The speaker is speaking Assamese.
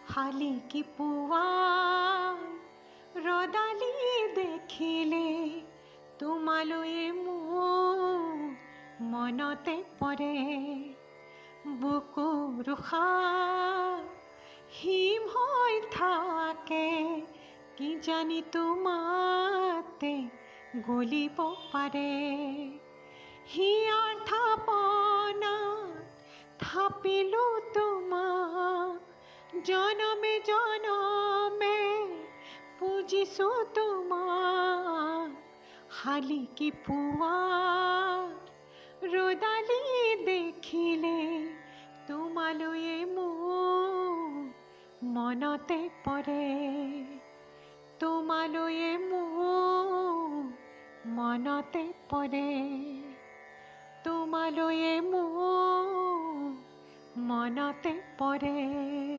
শালিকি পুৱা ৰদালি দেখিলে তোমালৈয়ে মোৰ মনতে পৰে বুকুৰ উশাহ হিম হৈ থাকে কি জানি তোমাতে গলিব পাৰে হিয়াৰ থাপনা থাপিলো তোমাক জনমে জনমে পুজিছো তোমাক শালিকি পুৱা ৰদালি দেখিলে তোমালৈয়ে মোৰ মনতে পৰে তোমালৈয়ে মোৰ মনতে পৰে তোমালৈয়ে মোৰ মনতে পৰে।